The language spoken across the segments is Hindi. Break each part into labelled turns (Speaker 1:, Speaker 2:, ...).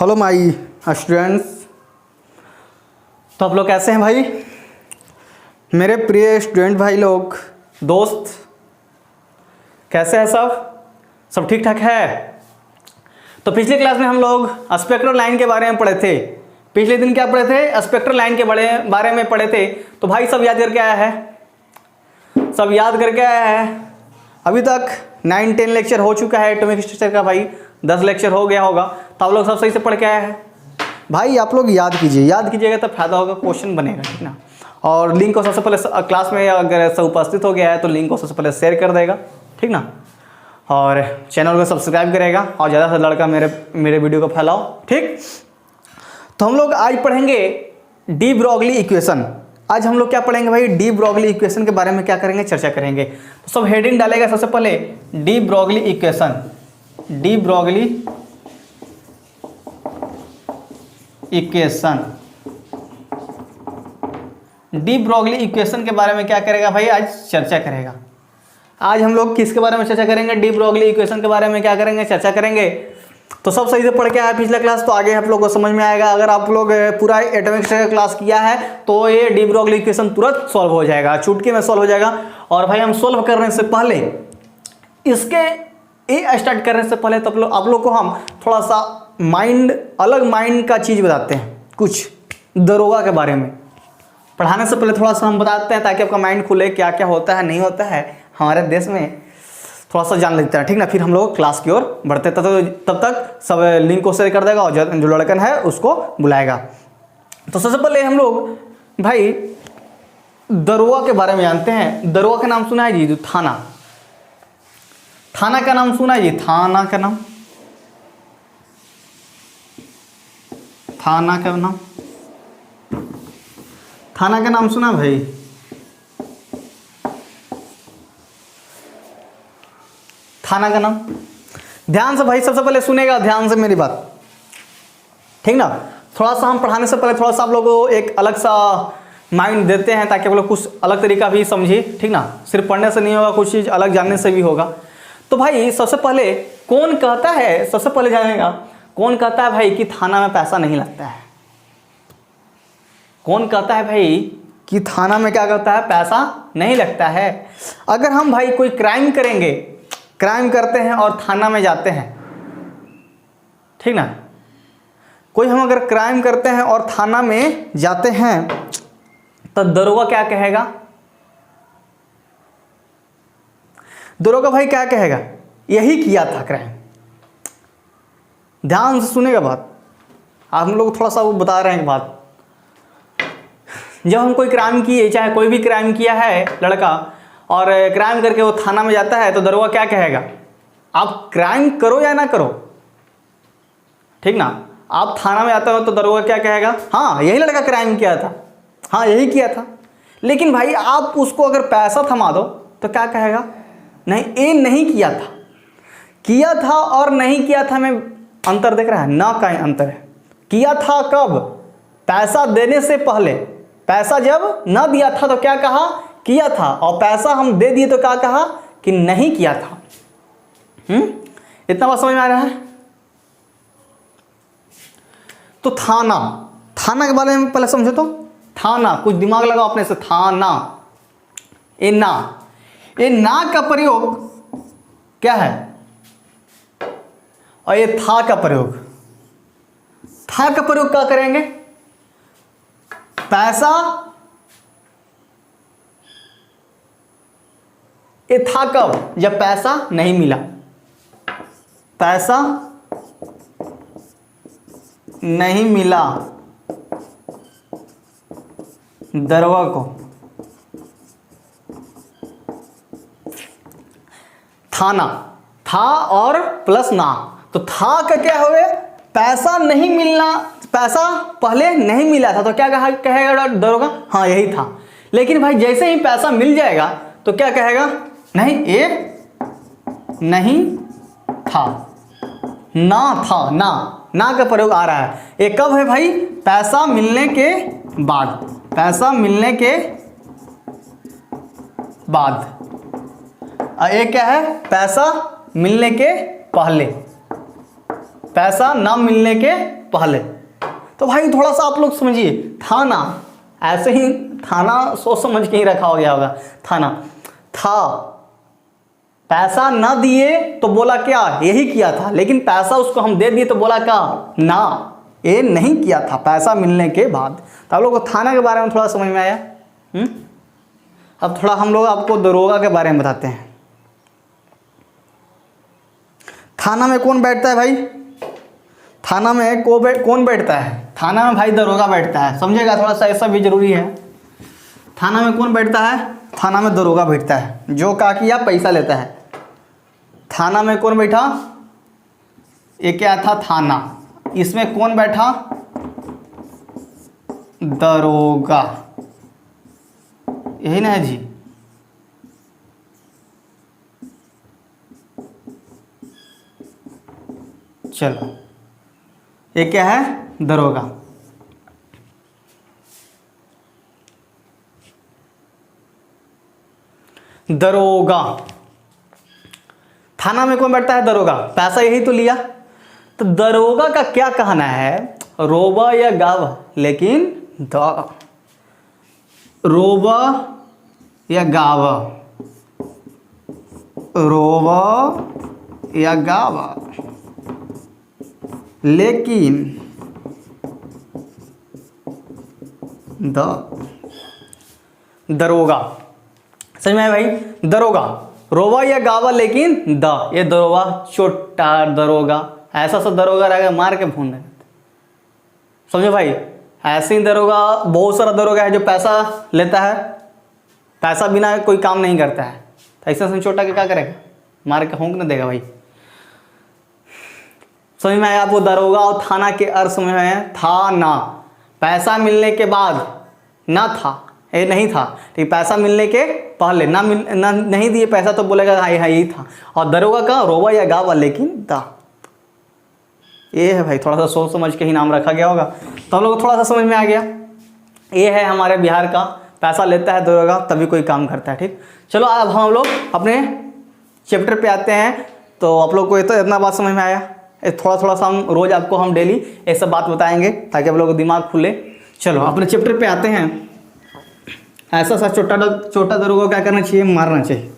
Speaker 1: Hello my students. तो आप लोग कैसे हैं भाई, मेरे प्रिय स्टूडेंट भाई लोग, दोस्त कैसे हैं सब ठीक ठाक है। तो पिछले क्लास में हम लोग स्पेक्ट्रल लाइन के बारे में पढ़े थे। पिछले दिन क्या पढ़े थे? स्पेक्ट्रल लाइन के बारे में पढ़े थे। तो भाई सब याद करके आया है? सब याद करके आया है? अभी तक 9-10 लेक्चर हो चुका है एटॉमिक स्ट्रक्चर का, भाई 10 लेक्चर हो गया होगा। तो आप लोग सब सही से पढ़ के आए हैं भाई। आप लोग याद कीजिएगा तब फायदा होगा, क्वेश्चन बनेगा, ठीक ना। और लिंक को सबसे पहले क्लास में अगर सब उपस्थित हो गया है तो लिंक को सबसे पहले शेयर कर देगा, ठीक ना। और चैनल को सब्सक्राइब करेगा और ज़्यादा से लड़का मेरे वीडियो को फैलाओ, ठीक। तो हम लोग आज पढ़ेंगे डी ब्रोगली इक्वेशन। आज हम लोग क्या पढ़ेंगे भाई? डी ब्रोगली इक्वेशन के बारे में क्या करेंगे, चर्चा करेंगे। तो सब हेडिंग डालेगा सबसे पहले D Broglie equation. D Broglie equation, D Broglie equation के बारे में क्या करेगा भाई? आज चर्चा करेगा। आज हम लोग किसके बारे में चर्चा करेंगे? डी ब्रोगली इक्वेशन के बारे में क्या करेंगे, चर्चा करेंगे। तो सब सही से पढ़ के आया पिछला क्लास, तो आगे आप लोग को समझ में आएगा। अगर आप लोग पूरा एटॉमिक स्ट्रक्चर क्लास किया है तो ये डी ब्रोगली इक्वेशन तुरंत सॉल्व हो जाएगा, चुटकी में सॉल्व हो जाएगा। और भाई हम सॉल्व करने से पहले, इसके ये स्टार्ट करने से पहले तो आप लोग को हम थोड़ा सा अलग माइंड का चीज़ बताते हैं, कुछ दरोगा के बारे में। पढ़ाने से पहले थोड़ा सा हम बताते हैं ताकि आपका माइंड खुले, क्या क्या होता है नहीं होता है हमारे देश में, थोड़ा सा जान लेते हैं, ठीक ना। फिर हम लोग क्लास की ओर बढ़ते, तब तक सब लिंक को शेयर कर देगा और जो लड़कन है उसको बुलाएगा। तो सबसे पहले हम लोग भाई दरोगा के बारे में जानते हैं। दरोगा का नाम सुना है जी? जो थाना का नाम सुना है जी? थाना का नाम सुना भाई? थाना का नाम ध्यान से भाई सबसे पहले सुनेगा, ध्यान से मेरी बात, ठीक ना। थोड़ा सा हम पढ़ाने से पहले थोड़ा सा आप लोगों को एक अलग सा माइंड देते हैं ताकि आप लोग कुछ अलग तरीका भी समझिए, ठीक ना। सिर्फ पढ़ने से नहीं होगा, कुछ चीज़ अलग जानने से भी होगा। तो भाई सबसे पहले कौन कहता है, सबसे पहले जानेगा कौन कहता है भाई कि थाना में पैसा नहीं लगता है? कौन कहता है भाई कि थाना में क्या करता है, पैसा नहीं लगता है? अगर हम भाई कोई क्राइम करते हैं और थाना में जाते हैं, ठीक ना। कोई हम अगर क्राइम करते हैं और थाना में जाते हैं तो दरोगा क्या कहेगा? दरोगा भाई क्या कहेगा? यही किया था क्राइम। ध्यान से सुनेगा बात, आप हम लोग थोड़ा सा वो बता रहे हैं बात। जब हम कोई क्राइम किए, चाहे कोई भी क्राइम किया है लड़का, और क्राइम करके वो थाना में जाता है तो दरोगा क्या कहेगा? आप क्राइम करो या ना करो, ठीक ना, आप थाना में आते हो तो दरोगा क्या कहेगा? हाँ यही लड़का क्राइम किया था, हाँ यही किया था। लेकिन भाई आप उसको अगर पैसा थमा दो तो क्या कहेगा? नहीं, ये नहीं किया था। किया था और नहीं किया था में अंतर देख रहा है ना? का अंतर है। किया था कब? पैसा देने से पहले। पैसा जब ना दिया था तो क्या कहा? किया था। और पैसा हम दे दिए तो क्या कहा? कि नहीं किया था। इतना बात समझ में आ रहा है? तो थाना के बारे में पहले समझो। तो थाना, कुछ दिमाग लगाओ अपने से। थाना, ये ना का प्रयोग क्या है? और ये था का प्रयोग क्या करेंगे? पैसा, ये था कब? जब पैसा नहीं मिला। पैसा नहीं मिला दरोगा को। थाना, था और प्लस ना, तो था का क्या हुए? पैसा नहीं मिलना, पैसा पहले नहीं मिला था तो क्या कहेगा दरोगा? हाँ यही था। लेकिन भाई जैसे ही पैसा मिल जाएगा तो क्या कहेगा? नहीं, ये नहीं था, ना था। ना का प्रयोग आ रहा है। ये कब है भाई? पैसा मिलने के बाद। पैसा मिलने के बाद। और ये क्या है? पैसा मिलने के पहले। पैसा ना मिलने के पहले। तो भाई थोड़ा सा आप लोग समझिए, थाना ऐसे ही थाना सोच समझ के ही रखा हो गया होगा। थाना था, पैसा ना दिए तो बोला क्या, यही किया था, लेकिन पैसा उसको हम दे दिए तो बोला क्या, ना, ये नहीं किया था पैसा मिलने के बाद। तो आप लोग को थाना के बारे में थोड़ा समझ में आया। अब थोड़ा हम लोग आपको दरोगा के बारे में बताते हैं। थाना में कौन बैठता है भाई, थाना में कौन बैठता है, थाना में भाई दरोगा बैठता है, समझेगा, थोड़ा सा ऐसा भी जरूरी है। थाना में कौन बैठता है, थाना में दरोगा बैठता है, जो का किया पैसा लेता है। थाना में कौन बैठा, ये क्या था, थाना, इसमें कौन बैठा, दरोगा, यही ना है जी। चलो, ये क्या है, दरोगा। दरोगा, थाना में कौन बैठता है, दरोगा, पैसा यही तो लिया। तो दरोगा का क्या कहना है, रोबा या गावा, लेकिन द, रोबा या गावा, रोबा या गावा, लेकिन दरोगा, समझ में आया भाई, दरोगा, रोवा या गावा लेकिन द, ये दरोगा, छोटा दरोगा, ऐसा सा दरोगा रहेगा, मार के भून देंगे, समझो भाई। ऐसे ही दरोगा, बहुत सारा दरोगा है जो पैसा लेता है, पैसा बिना कोई काम नहीं करता है, तो ऐसा से छोटा के क्या करेगा, मार के होंक न देगा भाई। समझ में आया आपको, दरोगा और थाना के अर्थ समझ में आया। था ना, पैसा मिलने के बाद, ना था, ये नहीं था, ठीक, पैसा मिलने के पहले, नहीं दिए पैसा तो बोलेगा हाँ यही था। और दरोगा का रोवा या गावा लेकिन दा, ये है भाई, थोड़ा सा सोच समझ के ही नाम रखा गया होगा, तो हम लोग को थोड़ा सा समझ में आ गया। ये है हमारे बिहार का, पैसा लेता है दरोगा तभी कोई काम करता है, ठीक। चलो अब हम लोग अपने चैप्टर पे आते हैं। तो आप लोग को ये तो इतना बात समझ में आया, थोड़ा थोड़ा सा हम रोज़ आपको हम डेली ये सब बात बताएंगे ताकि आप लोगों को दिमाग खुले। चलो अपने चैप्टर पे आते हैं। ऐसा सा छोटा दरोगा क्या करना चाहिए, मारना चाहिए,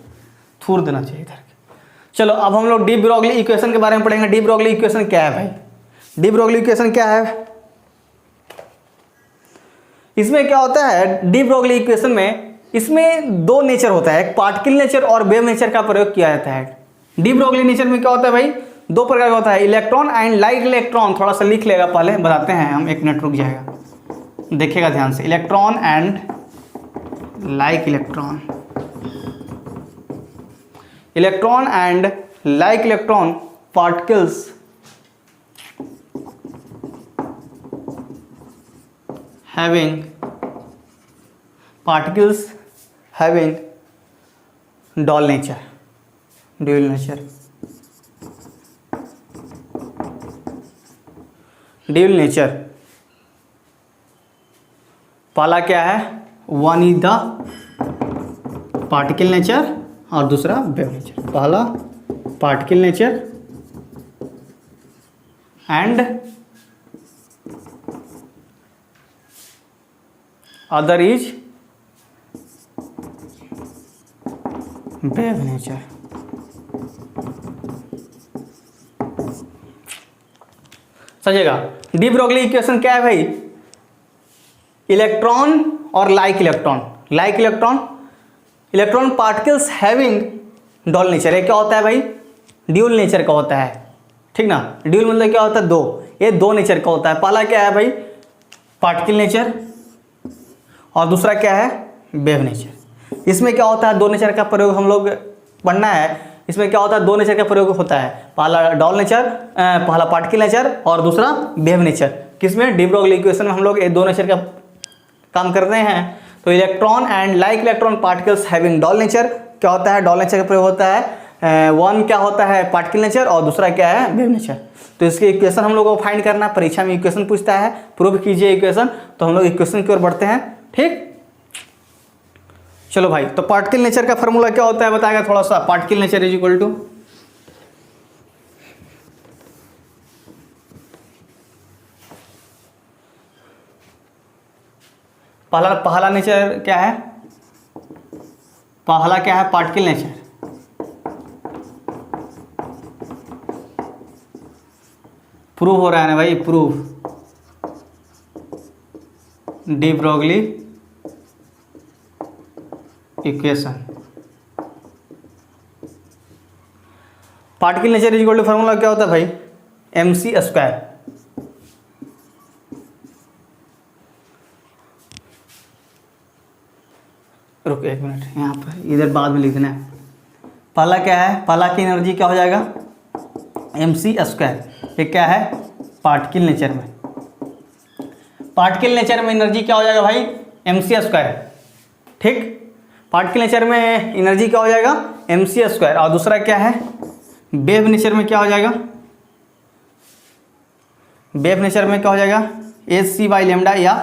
Speaker 1: थूर देना चाहिए इधर। चलो अब हम लोग डी ब्रोगली इक्वेशन के बारे में पढ़ेंगे। डी ब्रोगली इक्वेशन क्या है भाई, डी ब्रोगली इक्वेशन क्या है, इसमें क्या होता है, डी ब्रोगली इक्वेशन में, इसमें दो नेचर होता है, एक पार्टिकल नेचर और वेव नेचर का प्रयोग किया जाता है। डी ब्रोगली नेचर में क्या होता है भाई, दो प्रकार का होता है, इलेक्ट्रॉन एंड लाइक इलेक्ट्रॉन। थोड़ा सा लिख लेगा, पहले बताते हैं हम, एक मिनट रुक जाएगा, देखिएगा ध्यान से। Electron and like electron, electron and like electron particles having dual nature, dual nature. पहला क्या है, one is the particle nature और दूसरा वेव नेचर। पहला particle nature and other is wave nature. समझेगा, डी ब्रोगली इक्वेशन क्या है भाई, इलेक्ट्रॉन और like electron, electron particles having double nature. ये क्या होता है भाई, ड्यूल नेचर का होता है, ठीक ना। ड्यूल मतलब क्या होता है, दो, ये दो नेचर का होता है। पहला क्या है भाई, पार्टिकल नेचर और दूसरा क्या है, वेव नेचर। इसमें क्या होता है, दो नेचर का प्रयोग हम लोग पढ़ना है। इसमें क्या होता है, दो नेचर का प्रयोग होता है, पहला डॉल नेचर, पहला पार्टिकल नेचर और दूसरा वेव नेचर। किसमें, डी ब्रोगली इक्वेशन में हम लोग ये दो नेचर का काम करते हैं। तो electron and like electron particles having doll nature, क्या होता है, डॉल नेचर का प्रयोग होता है। वन क्या होता है, पार्टिकल नेचर और दूसरा क्या है, वेव नेचर। तो इसकी इक्वेशन हम लोग को फाइंड करना, परीक्षा में इक्वेशन पूछता है, प्रूव कीजिए इक्वेशन। तो हम लोग इक्वेशन की ओर बढ़ते हैं, ठीक। चलो भाई, तो पार्टिकल नेचर का फॉर्मूला क्या होता है बताएगा थोड़ा सा। Particle nature is equal to पहला पहला नेचर क्या है, पहला क्या है, पार्टिकल नेचर। प्रूव हो रहा है ना भाई, prove de Broglie equation. Particle nature equal to formula क्या होता है भाई, mc स्क्वायर। रुक एक मिनट, यहाँ पर इधर बाद में लिख देना है। पहला क्या है, पहला की एनर्जी क्या हो जाएगा, mc स्क्वायर। ये क्या है, पार्टिकल नेचर में, पार्टिकल नेचर में एनर्जी क्या हो जाएगा भाई, mc स्क्वायर। ठीक, पार्टिकल नेचर में एनर्जी क्या हो जाएगा, mc स्क्वायर। और दूसरा क्या है, वेव नेचर में क्या हो जाएगा, वेव नेचर में क्या हो जाएगा, hc बाई लेमडा या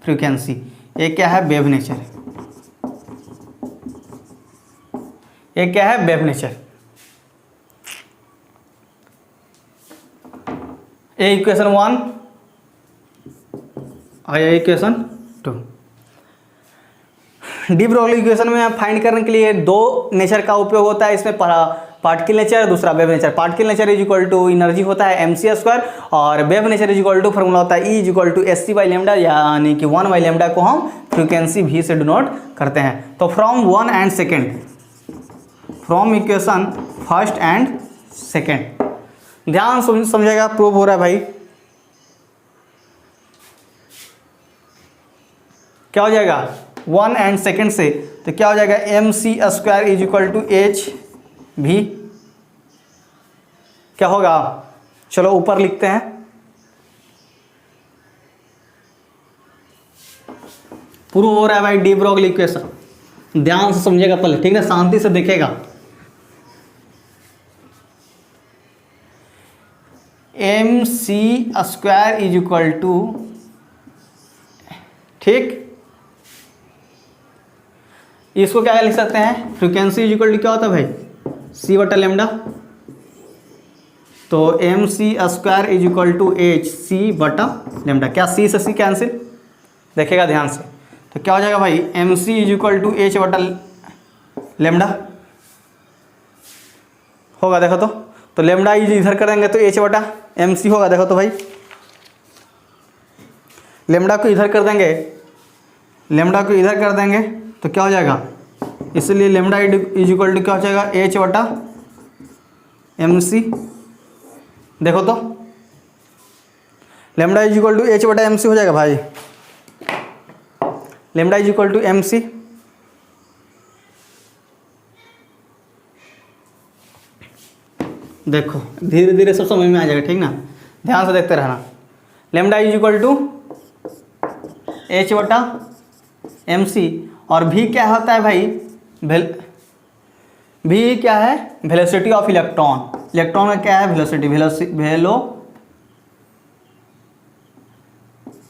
Speaker 1: फ्रीक्वेंसी। ये क्या है, वेव नेचर। ये क्या है, वेव नेचर। ये इक्वेशन 1 और ये इक्वेशन 2। डी ब्रोगली इक्वेशन में फाइंड करने के लिए दो नेचर का उपयोग होता है। इसमें पहला पार्टिकल नेचर, दूसरा wave nature. Particle nature is equal to energy होता है mc स्क्वायर, और wave nature is equal to formula होता है E is equal to sc by lambda, यानी कि 1 बाई लेमडा को हम फ्रीक्वेंसी v से डिनोट करते हैं। तो from 1 and second, from equation first and second, ध्यान समझेगा, प्रूव हो रहा है भाई। क्या हो जाएगा, 1 एंड सेकेंड से, तो क्या हो जाएगा, mc square is equal to h भी क्या होगा, चलो ऊपर लिखते हैं। प्रूव हो रहा है भाई डी ब्रोगली इक्वेशन। ध्यान से समझेगा पहले, ठीक है, शांति से देखेगा। mc square is equal to, ठीक, इसको क्या लिख सकते हैं, फ्रीक्वेंसी इज इक्वल टू क्या होता है भाई, c बटा लेमडा। तो mc square is equal to h c बटा लेमडा। क्या c से c कैंसिल, देखेगा ध्यान से। तो क्या हो जाएगा भाई, mc is equal to h बटा लेमडा होगा, देखो तो लेमडा इधर कर देंगे तो h बटा mc होगा। देखो तो भाई, लेमडा को इधर कर देंगे, लेमडा को इधर कर देंगे तो क्या हो जाएगा, इसलिए लेमडा इज इक्वल टू क्या हो जाएगा, h बटा mc। देखो तो lambda is equal to h बटा mc हो जाएगा भाई, lambda is equal to mc। देखो धीरे धीरे सब समझ में आ जाएगा, ठीक ना, ध्यान से देखते रहना। Lambda is equal to h बटा mc, और v क्या होता है भाई, v क्या है, वेलोसिटी ऑफ इलेक्ट्रॉन। इलेक्ट्रॉन में क्या है, वेलोसिटी,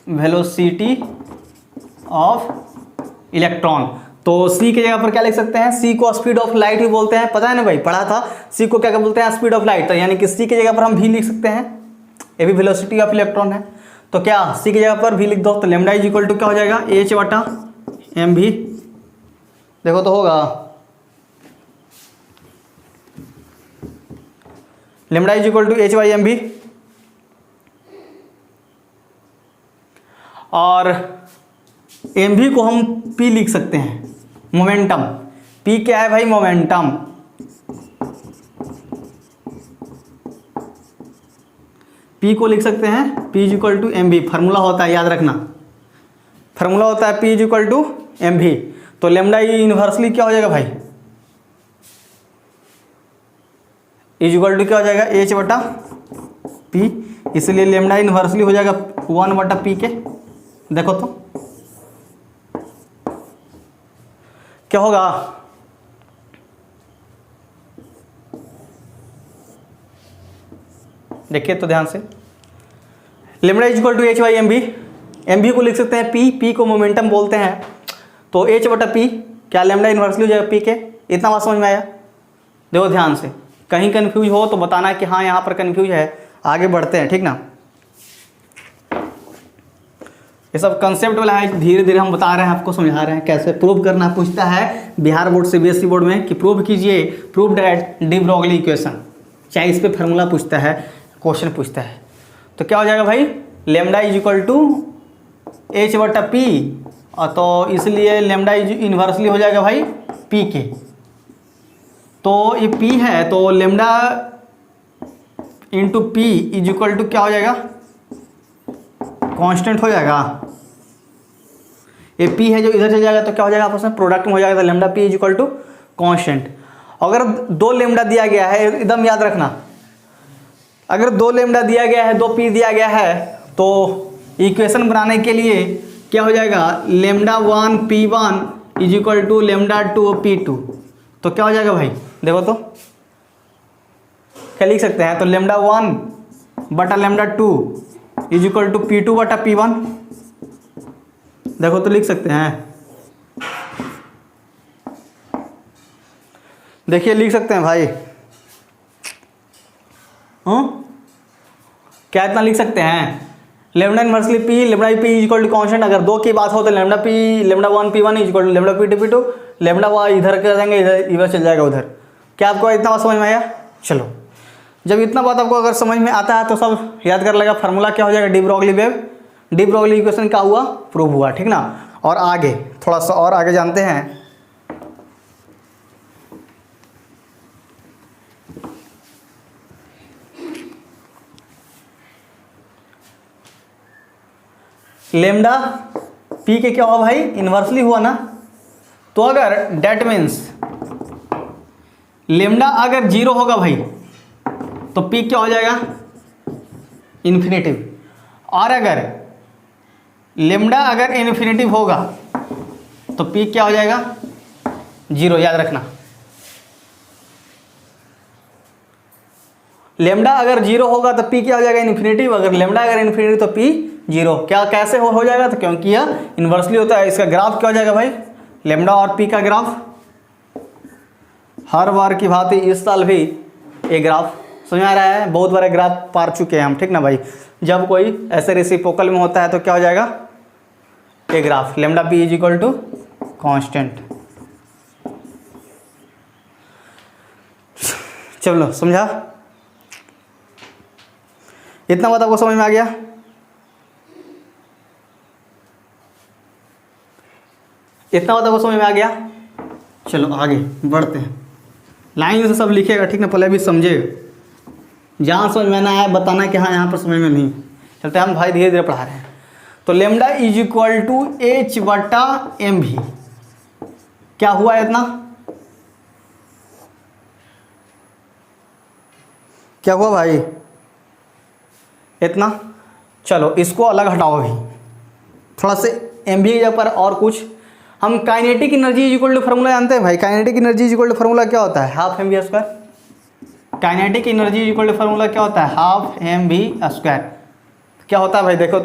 Speaker 1: वेलोसिटी ऑफ इलेक्ट्रॉन। तो c की जगह पर क्या लिख सकते हैं, c को स्पीड ऑफ लाइट भी बोलते हैं, पता है ना भाई, पढ़ा था। c को क्या बोलते हैं, स्पीड ऑफ लाइट। तो यानी कि c की जगह पर हम v लिख सकते हैं, ये भी वेलोसिटी ऑफ इलेक्ट्रॉन है। तो क्या c की जगह पर v लिख दो, तो लेमडा इज इक्वल टू क्या हो जाएगा, h बटा एम भी। देखो तो होगा, lambda is equal to h by M V. और एम भी को हम p लिख सकते हैं, मोमेंटम। p क्या है भाई, मोमेंटम। p को लिख सकते हैं p is equal to M V. Formula होता है, याद रखना, फार्मूला होता है p is equal to M V. तो लेमडा यूनिवर्सली क्या हो जाएगा भाई, इज इक्वल टू क्या हो जाएगा, h बटा p। इसलिए लेमडा यूनिवर्सली हो जाएगा 1 बटा p के। देखो तो क्या होगा, देखिए तो ध्यान से, lambda is equal to h by M V. M V को लिख सकते हैं p को मोमेंटम बोलते हैं। तो h बटा p क्या लेमडा इन्वर्सली हो जाएगा p के। इतना बात समझ में आया। देखो ध्यान से, कहीं कन्फ्यूज हो तो बताना कि हाँ यहाँ पर कन्फ्यूज है, आगे बढ़ते हैं, ठीक ना। ये सब कंसेप्ट वाला है, धीरे धीरे हम बता रहे हैं, आपको समझा रहे हैं कैसे प्रूव करना। पूछता है बिहार बोर्ड सीबीएसई बोर्ड में कि प्रूव कीजिए, prove that de Broglie equation, चाहे इस पे फार्मूला पूछता है, क्वेश्चन पूछता है। तो क्या हो जाएगा भाई, lambda is equal to H बटा पी, तो इसलिए लेमडा इज इन्वर्सली हो जाएगा भाई पी के। तो ये पी है तो lambda into P is equal to क्या हो जाएगा, कांस्टेंट हो जाएगा। ये पी है जो इधर चल जाएगा तो क्या हो जाएगा, आपस में प्रोडक्ट में हो जाएगा, तो lambda P is equal to constant. अगर 2 लेमडा दिया गया है, एकदम याद रखना, अगर 2 लेमडा दिया गया है, 2 पी दिया गया है, तो इक्वेशन बनाने के लिए क्या हो जाएगा, lambda 1 p1 is equal to lambda 2 p2। तो क्या हो जाएगा भाई, देखो तो क्या लिख सकते हैं, तो लेमडा 1 बटा lambda 2 is equal to p2 बटा p1। देखो तो लिख सकते हैं, देखिए लिख सकते हैं भाई। क्या इतना लिख सकते हैं, lambda inversely P, lambda P is equal to constant. अगर 2 की बात हो तो lambda P, lambda 1 p1 is equal to lambda p2 p2, lambda y इधर कर देंगे, इधर चल जाएगा उधर। क्या आपको इतना बात समझ में आया? चलो, जब इतना बात आपको अगर समझ में आता है तो सब याद कर लेगा। फार्मूला क्या हो जाएगा, de Broglie wave, de Broglie equation क्या हुआ, प्रूव हुआ, ठीक ना। और आगे थोड़ा सा और आगे जानते हैं। लेमडा पी के क्या हुआ भाई, इन्वर्सली हुआ ना। तो अगर डेट मीन्स लेमडा अगर 0 होगा भाई तो पी क्या हो जाएगा, इन्फिनेटिव। और अगर लेमडा अगर इन्फिनेटिव होगा तो पी क्या हो जाएगा, 0। याद रखना, लेमडा अगर 0 होगा तो पी क्या हो जाएगा, इन्फिनेटिव। अगर लेमडा अगर इन्फिनेटिव तो पी 0। क्या कैसे हो जाएगा, तो क्योंकि यह इन्वर्सली होता है। इसका ग्राफ क्या हो जाएगा भाई, लेमडा और पी का ग्राफ। हर बार की भांति इस साल भी ये ग्राफ समझ आ रहा है, बहुत बड़े ग्राफ पार चुके हैं हम, ठीक ना भाई। जब कोई ऐसे रेसिप्रोकल में होता है तो क्या हो जाएगा, ये graph lambda P is equal to constant. चलो समझा, इतना बात आपको समझ में आ गया। इतना बात आपको समझ में आ गया। चलो आगे बढ़ते हैं, लाइन से सब लिखेगा, ठीक ना, पहले भी समझे, जहाँ समझ में ना आया बताना कि हाँ यहाँ पर समझ में नहीं। चलते हम भाई धीरे धीरे पढ़ा रहे हैं। तो lambda is equal to H बटा एम भी, क्या हुआ इतना, क्या हुआ भाई इतना। चलो इसको अलग हटाओ अभी, थोड़ा से एम भी के पर और कुछ। हम kinetic energy is equal to formula जानते हैं भाई। Kinetic energy is equal to formula क्या होता है, half M V square. Kinetic energy is equal to formula क्या होता है, हाफ एम वी स्क्वायर। क्या होता है भाई, देखो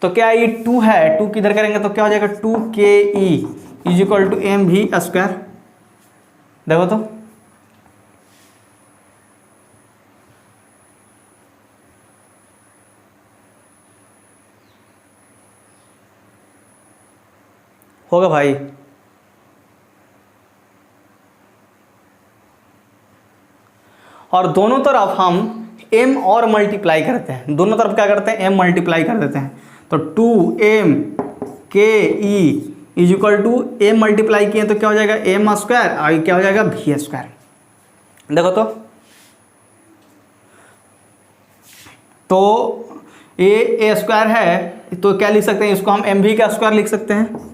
Speaker 1: तो क्या ये 2 है, 2 किधर करेंगे तो क्या हो जाएगा, 2ke is equal to M V square. देखो तो होगा भाई। और दोनों तरफ हम m और मल्टीप्लाई करते हैं, दोनों तरफ क्या करते हैं, m मल्टीप्लाई कर देते हैं। तो 2m के E is equal to m multiply किए तो क्या हो जाएगा, m स्क्वायर, और क्या हो जाएगा v स्क्वायर। देखो तो ये a स्क्वायर है तो क्या लिख सकते हैं, इसको हम mv का स्क्वायर लिख सकते हैं।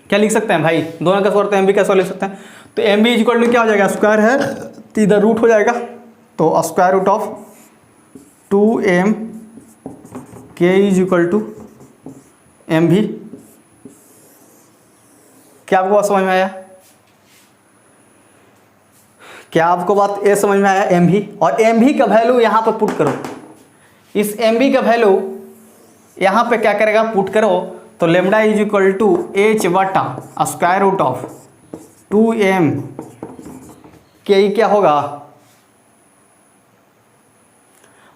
Speaker 1: क्या लिख सकते हैं भाई, दोनों का स्क्वायर तो एम बी का स्क्वायर लिख सकते हैं। तो एम बी इक्वल टू क्या हो जाएगा, स्क्वायर है तो इधर रूट हो जाएगा, तो स्क्वायर रूट ऑफ 2m के is equal to M V. क्या आपको बात समझ में आया, क्या आपको बात ये समझ में आया, एम भी। और एम भी का वैल्यू यहाँ पर पुट करो, इस एम भी का वैल्यू यहाँ पे क्या करेगा, पुट करो। तो lambda is equal to H बटा स्क्वायर रूट ऑफ 2m के क्या होगा,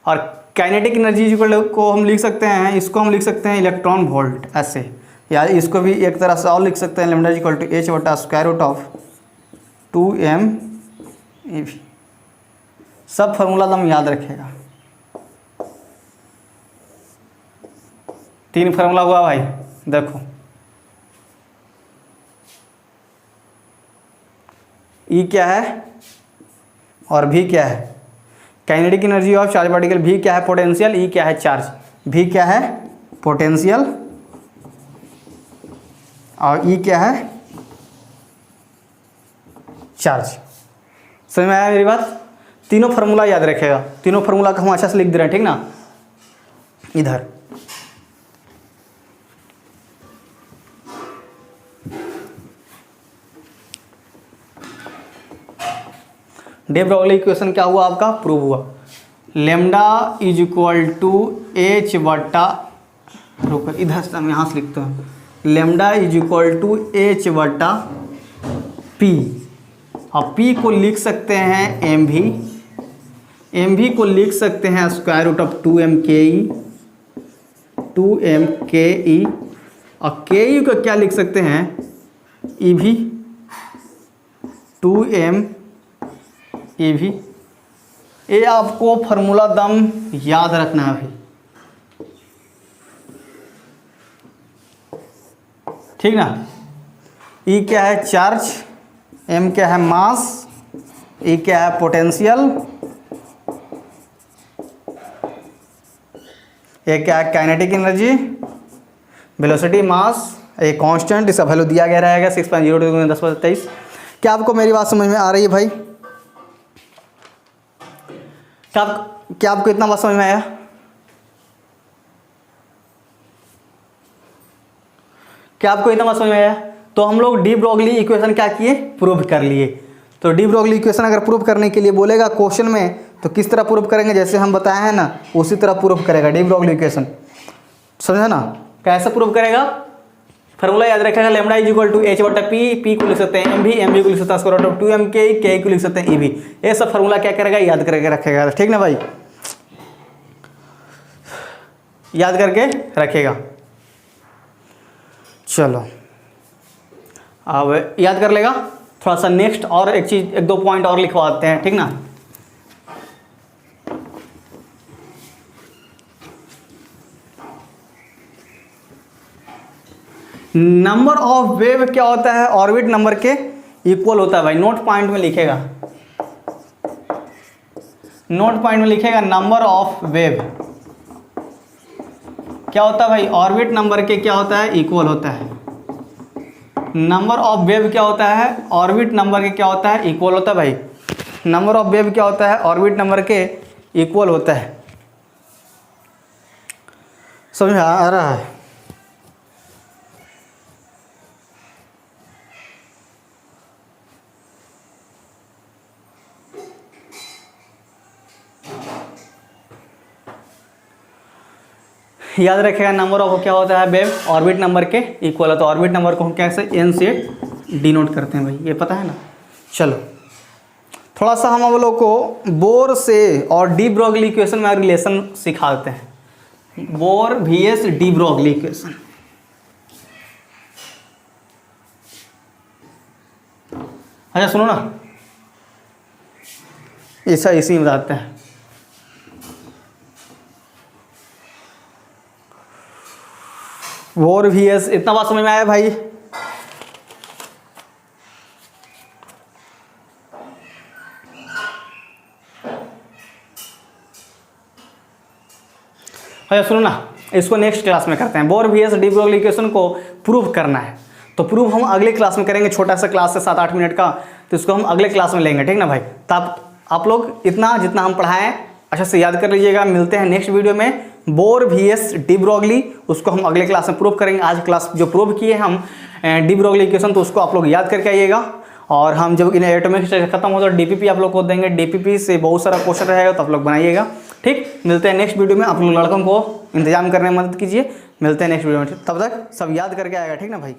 Speaker 1: और काइनेटिक एनर्जी को हम लिख सकते हैं, इसको हम लिख सकते हैं इलेक्ट्रॉन वोल्ट ऐसे, या इसको भी एक तरह से और लिख सकते हैं लैम्डा इक्वल टू एच बटा square root of 2m eV। सब फार्मूला हम याद रखेगा। 3 फार्मूला हुआ भाई, देखो E क्या है और V क्या है, kinetic energy of charge particle, V क्या है पोटेंशियल, E क्या है चार्ज, V क्या है पोटेंशियल और E क्या है चार्ज। समझ में आया मेरी बात? तीनों फार्मूला याद रखेगा, तीनों फार्मूला का हम अच्छा से लिख दे रहे हैं, ठीक ना। इधर डे ब्रोगली इक्वेशन क्या हुआ आपका, प्रूव हुआ। Lambda is equal to H बटा, रुको इधर से हम यहाँ से लिखते हैं, lambda is equal to H बटा पी, और पी को लिख सकते हैं एम भी, एम भी को लिख सकते हैं स्क्वायर रूट ऑफ 2m के ई, और के ई को क्या लिख सकते हैं ई भी 2m ई भी। ये आपको फार्मूला दम याद रखना है भाई, ठीक ना। ई क्या है चार्ज, एम क्या है मास, ई क्या है पोटेंशियल, ये क्या है काइनेटिक एनर्जी, वेलोसिटी मास, ये कांस्टेंट, इसका वैल्यू दिया गया रहेगा 6.02 × 10⁻23। क्या आपको मेरी बात समझ में आ रही है भाई? क्या आपको इतना बात समझ में आया? क्या आपको इतना बात समझ में आया? तो हम लोग डी ब्रोगली इक्वेशन क्या किए, प्रूव कर लिए। तो डी ब्रोगली इक्वेशन अगर प्रूव करने के लिए बोलेगा क्वेश्चन में, तो किस तरह प्रूव करेंगे, जैसे हम बताए हैं ना उसी तरह प्रूव करेगा डी ब्रोगली इक्वेशन, समझा ना। कैसे प्रूव करेगा, फार्मूला याद रखेगा, lambda is equal to H बटा पी, पी को लिख सकते हैं एम भी, एम भी को लिख सकते हैं स्क्वायर रूट ऑफ 2m के को लिख सकते हैं ई भी। ये सब फार्मूला क्या करेगा, याद करके रखेगा, ठीक ना भाई, याद करके रखेगा। चलो अब याद कर लेगा, थोड़ा सा नेक्स्ट और एक चीज, एक दो पॉइंट और लिखवाते हैं, ठीक ना। नंबर ऑफ वेव क्या होता है, ऑर्बिट नंबर के इक्वल होता है भाई। नोट पॉइंट में लिखेगा, नोट पॉइंट में लिखेगा नंबर ऑफ वेव क्या होता है भाई, ऑर्बिट नंबर के क्या होता है, इक्वल होता है। नंबर ऑफ वेव क्या होता है, ऑर्बिट नंबर के क्या होता है, इक्वल होता है भाई। नंबर ऑफ वेव क्या होता है, ऑर्बिट नंबर के इक्वल होता है। समझ में आ रहा है? याद रखेगा नंबर ऑफ क्या होता है वेव, ऑर्बिट नंबर के इक्वल है। तो ऑर्बिट नंबर को हम कैसे एन से डिनोट करते हैं भाई, ये पता है ना। चलो थोड़ा सा हम लोग को बोर से और डी ब्रोगली इक्वेशन में रिलेशन सिखाते हैं। Bore vs D Broglie equation. अच्छा सुनो ना, ऐसा इसी में बताते हैं। बोर vs, इतना बात समझ में आया भाई? अच्छा सुनो ना, इसको नेक्स्ट क्लास में करते हैं। Bore vs D Broglie equation को प्रूव करना है, तो प्रूव हम अगले क्लास में करेंगे। छोटा सा क्लास है 7-8 मिनट का, तो इसको हम अगले क्लास में लेंगे, ठीक ना भाई। तो आप लोग इतना जितना हम पढ़ाएं अच्छा से याद कर लीजिएगा। मिलते हैं नेक्स्ट वीडियो में। बोर vs डी ब्रोगली, उसको हम अगले क्लास में प्रूव करेंगे। आज क्लास जो प्रूव किए हम डी ब्रोगली इक्वेशन, तो उसको आप लोग याद करके आइएगा। और हम जब इन एटॉमिक स्ट्रक्चर खत्म हो तो डीपीपी आप लोग को देंगे। डीपीपी से बहुत सारा क्वेश्चन रहेगा, तो आप लोग बनाइएगा, ठीक। मिलते हैं नेक्स्ट वीडियो में। आप लोग लड़कों को इंतजाम करने में मदद कीजिए। मिलते हैं नेक्स्ट वीडियो में, तब तक सब याद करके आएगा, ठीक ना भाई।